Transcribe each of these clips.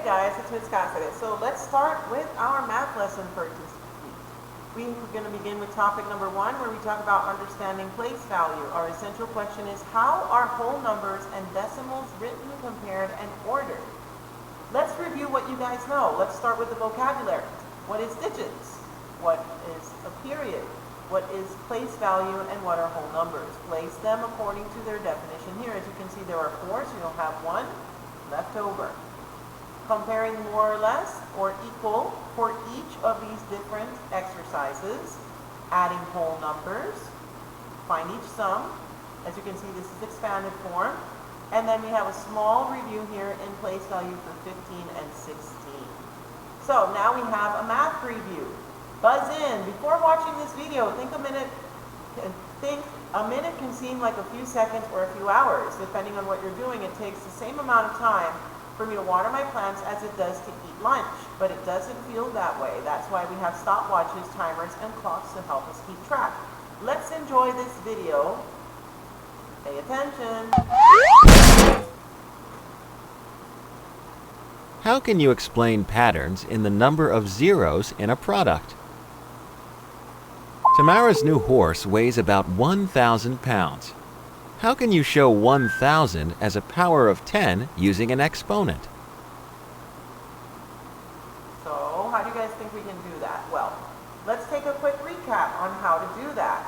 guys, it's Ms. Cassidy. So let's start with our math lesson for this week. We're going to begin with topic number 1, where we talk about understanding place value. Our essential question is, how are whole numbers and decimals written, compared, and ordered? Let's review what you guys know. Let's start with the vocabulary. What is digits? What is a period? What is place value, and what are whole numbers? Place them according to their definition here. As you can see, there are 4, so you'll have 1 left over. Comparing more or less or equal for each of these different exercises. Adding whole numbers. Find each sum. As you can see, this is expanded form. And then we have a small review here in place value for 15 and 16. So now we have a math review. Buzz in. Before watching this video, think a minute can seem like a few seconds or a few hours. Depending on what you're doing, it takes the same amount of time for me to water my plants as it does to eat lunch. But it doesn't feel that way. That's why we have stopwatches, timers, and clocks to help us keep track. Let's enjoy this video. Pay attention. How can you explain patterns in the number of zeros in a product? Tamara's new horse weighs about 1,000 pounds. How can you show 1,000 as a power of 10 using an exponent? So, how do you guys think we can do that? Well, let's take a quick recap on how to do that.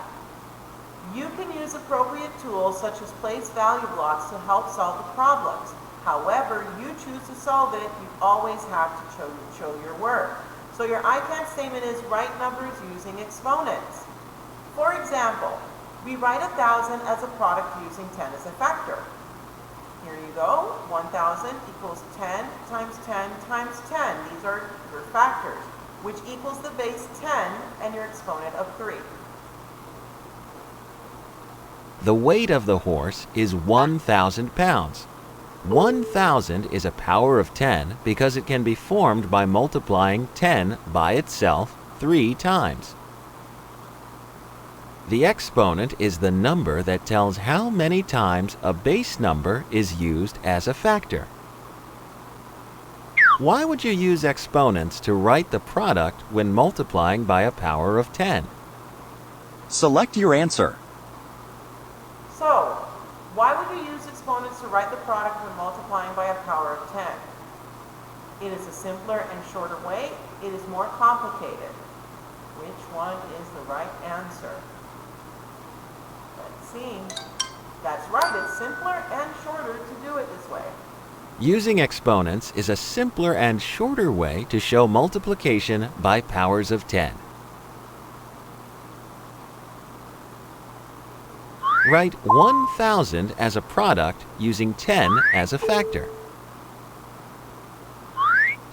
You can use appropriate tools such as place value blocks to help solve the problems. However, you choose to solve it, you always have to show your work. So your ICANN statement is write numbers using exponents. For example, we write 1,000 as a product using 10 as a factor. Here you go, 1,000 equals 10 times 10 times 10. These are your factors, which equals the base 10 and your exponent of 3. The weight of the horse is 1,000 pounds. 1,000 is a power of 10 because it can be formed by multiplying 10 by itself 3 times. The exponent is the number that tells how many times a base number is used as a factor. Why would you use exponents to write the product when multiplying by a power of 10? Select your answer. So, why would you use exponents to write the product when multiplying by a power of 10? It is a simpler and shorter way. It is more complicated. Which one is the right answer? Let's see. That's right, it's simpler and shorter to do it this way. Using exponents is a simpler and shorter way to show multiplication by powers of 10. Write 1,000 as a product using 10 as a factor.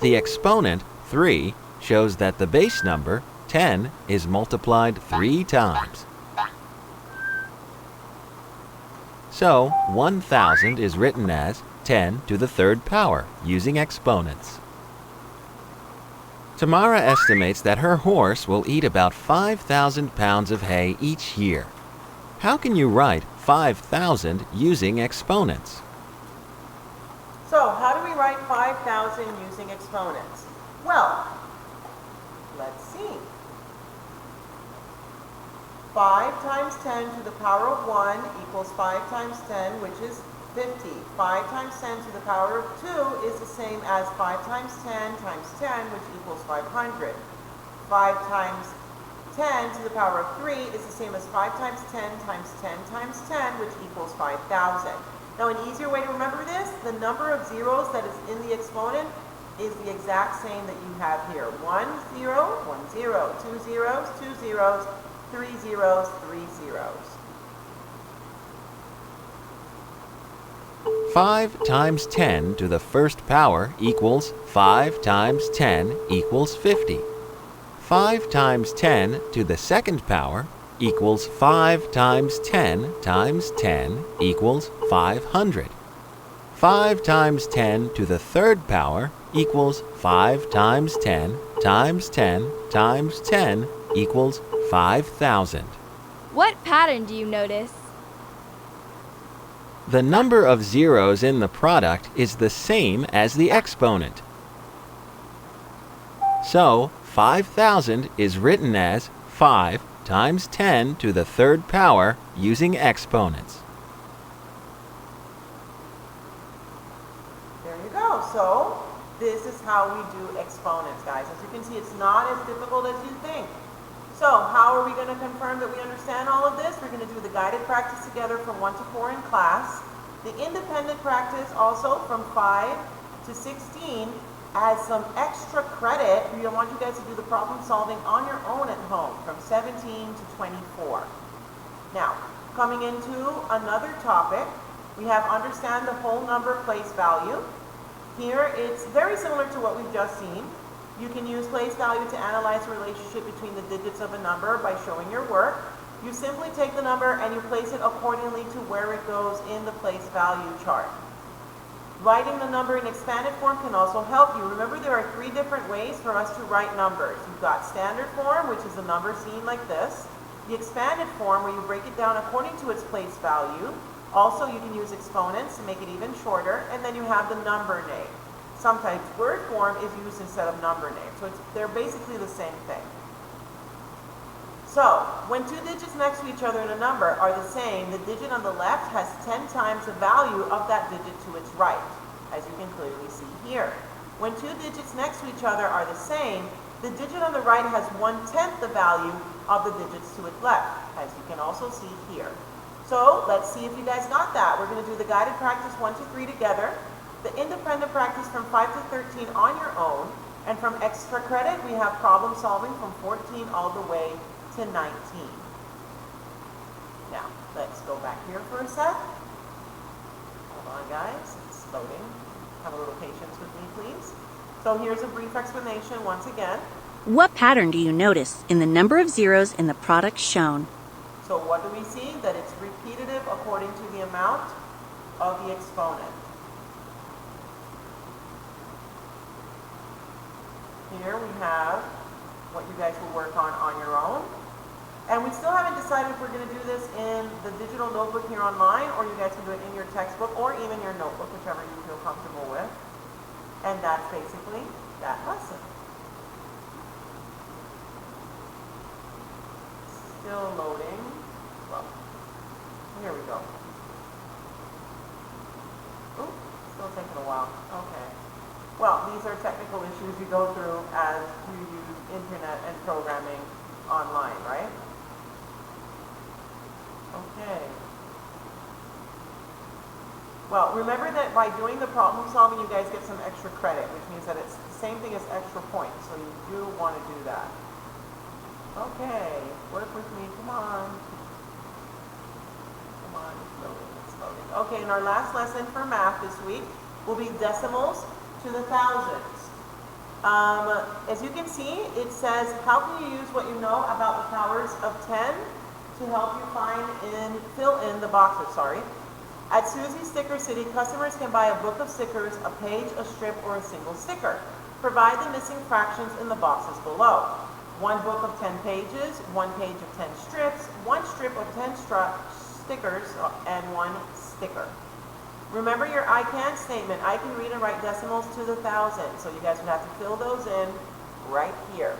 The exponent, 3, shows that the base number, 10, is multiplied 3 times. So, 1,000 is written as 10 to the 3rd power using exponents. Tamara estimates that her horse will eat about 5,000 pounds of hay each year. How can you write 5,000 using exponents? So, how do we write 5,000 using exponents? Well, let's see. 5 times 10 to the power of 1 equals 5 times 10, which is 50. 5 times 10 to the power of 2 is the same as 5 times 10 times 10, which equals 500. 5 times 10 to the power of 3 is the same as 5 times 10 times 10 times 10, which equals 5,000. Now, an easier way to remember this, the number of zeros that is in the exponent is the exact same that you have here. 1 0, 1 0, 2 zeros, 2 zeros, 3 zeros, 3 zeros. 5 times 10 to the 1st power equals 5 times 10 equals 50. 5 times 10 to the 2nd power equals 5 times 10 times 10 equals 500. 5 times 10 to the 3rd power equals 5 times 10 times 10 times 10 equals 5,000. What pattern do you notice? The number of zeros in the product is the same as the exponent. So 5,000 is written as 5 times 10 to the third power using exponents. There you go. So this is how we do exponents, guys. As you can see, it's not as difficult as you think. So how are we going to confirm that we understand all of this? We're going to do the guided practice together from 1 to 4 in class. The independent practice also from 5 to 16 as some extra credit. We want you guys to do the problem solving on your own at home from 17 to 24. Now, coming into another topic, we have understand the whole number place value. Here it's very similar to what we've just seen. You can use place value to analyze the relationship between the digits of a number by showing your work. You simply take the number and you place it accordingly to where it goes in the place value chart. Writing the number in expanded form can also help you. Remember, there are 3 different ways for us to write numbers. You've got standard form, which is a number seen like this. The expanded form, where you break it down according to its place value. Also, you can use exponents to make it even shorter. And then you have the number name. Sometimes word form is used instead of number name. So they're basically the same thing. So, when 2 digits next to each other in a number are the same, the digit on the left has 10 times the value of that digit to its right, as you can clearly see here. When 2 digits next to each other are the same, the digit on the right has 1/10 the value of the digits to its left, as you can also see here. So, let's see if you guys got that. We're going to do the guided practice 1 to 3 together, the independent practice from 5 to 13 on your own, and from extra credit, we have problem solving from 14 all the way to 19. Now, let's go back here for a sec. Hold on, guys. It's loading. Have a little patience with me, please. So here's a brief explanation once again. What pattern do you notice in the number of zeros in the product shown? So what do we see? That it's repetitive according to the amount of the exponent. Here we have what you guys will work on your own. And we still haven't decided if we're going to do this in the digital notebook here online, or you guys can do it in your textbook or even your notebook, whichever you feel comfortable with. And that's basically that lesson. Still loading. Well, here we go. Ooh, still taking a while. Okay. Well, these are technical issues you go through as you use internet and programming online, right? Okay. Well, remember that by doing the problem solving, you guys get some extra credit, which means that it's the same thing as extra points, so you do want to do that. Okay, work with me, come on. Come on, it's loading, it's loading. Okay, and our last lesson for math this week will be decimals to the thousands. As you can see, it says, how can you use what you know about the powers of 10 to help you fill in the boxes, At Susie's Sticker City, customers can buy a book of stickers, a page, a strip, or a single sticker. Provide the missing fractions in the boxes below. 1 book of 10 pages, 1 page of 10 strips, 1 strip of 10 stickers, and 1 sticker. Remember your I can statement. I can read and write decimals to the thousands. So you guys would have to fill those in right here.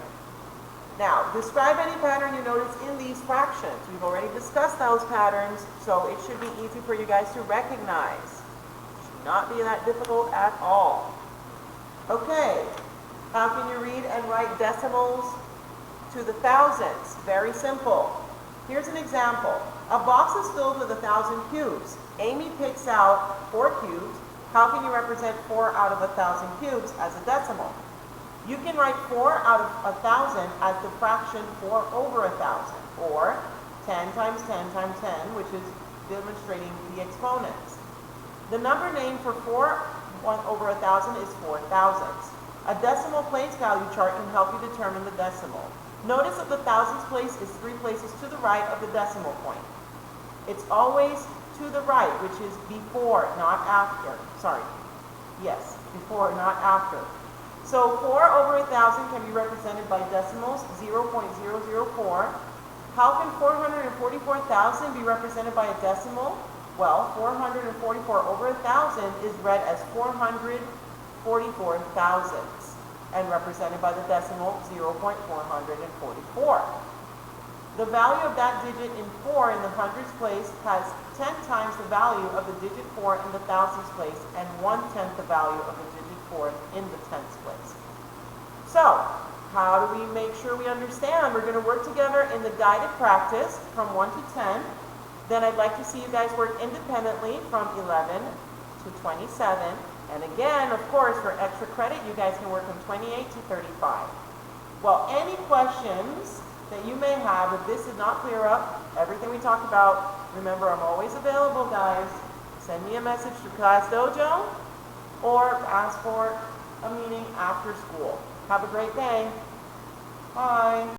Now, describe any pattern you notice in these fractions. We've already discussed those patterns, so it should be easy for you guys to recognize. It should not be that difficult at all. Okay, how can you read and write decimals to the thousands? Very simple. Here's an example. A box is filled with 1,000 cubes. Amy picks out 4 cubes. How can you represent 4 out of 1,000 cubes as a decimal? You can write 4 out of 1,000 as the fraction 4 over 1,000, or 10 times 10 times 10, which is demonstrating the exponents. The number name for 4 over 1,000 is 4 thousandths. A decimal place value chart can help you determine the decimal. Notice that the thousandths place is 3 places to the right of the decimal point. It's always to the right, which is before, not after. Yes, before, not after. So 4 over 1,000 can be represented by decimals 0.004. How can 444,000 be represented by a decimal? Well, 444 over 1,000 is read as 444 thousandths. and represented by the decimal 0.444. The value of that digit in 4 in the hundreds place has 10 times the value of the digit 4 in the thousands place and 1/10 the value of the digit 4 in the tenths place. So, how do we make sure we understand? We're going to work together in the guided practice from 1 to 10. Then I'd like to see you guys work independently from 11 to 27. And again, of course, for extra credit, you guys can work from 28 to 35. Well, any questions that you may have, if this did not clear up everything we talked about, remember, I'm always available, guys. Send me a message to Class Dojo or ask for a meeting after school. Have a great day. Bye.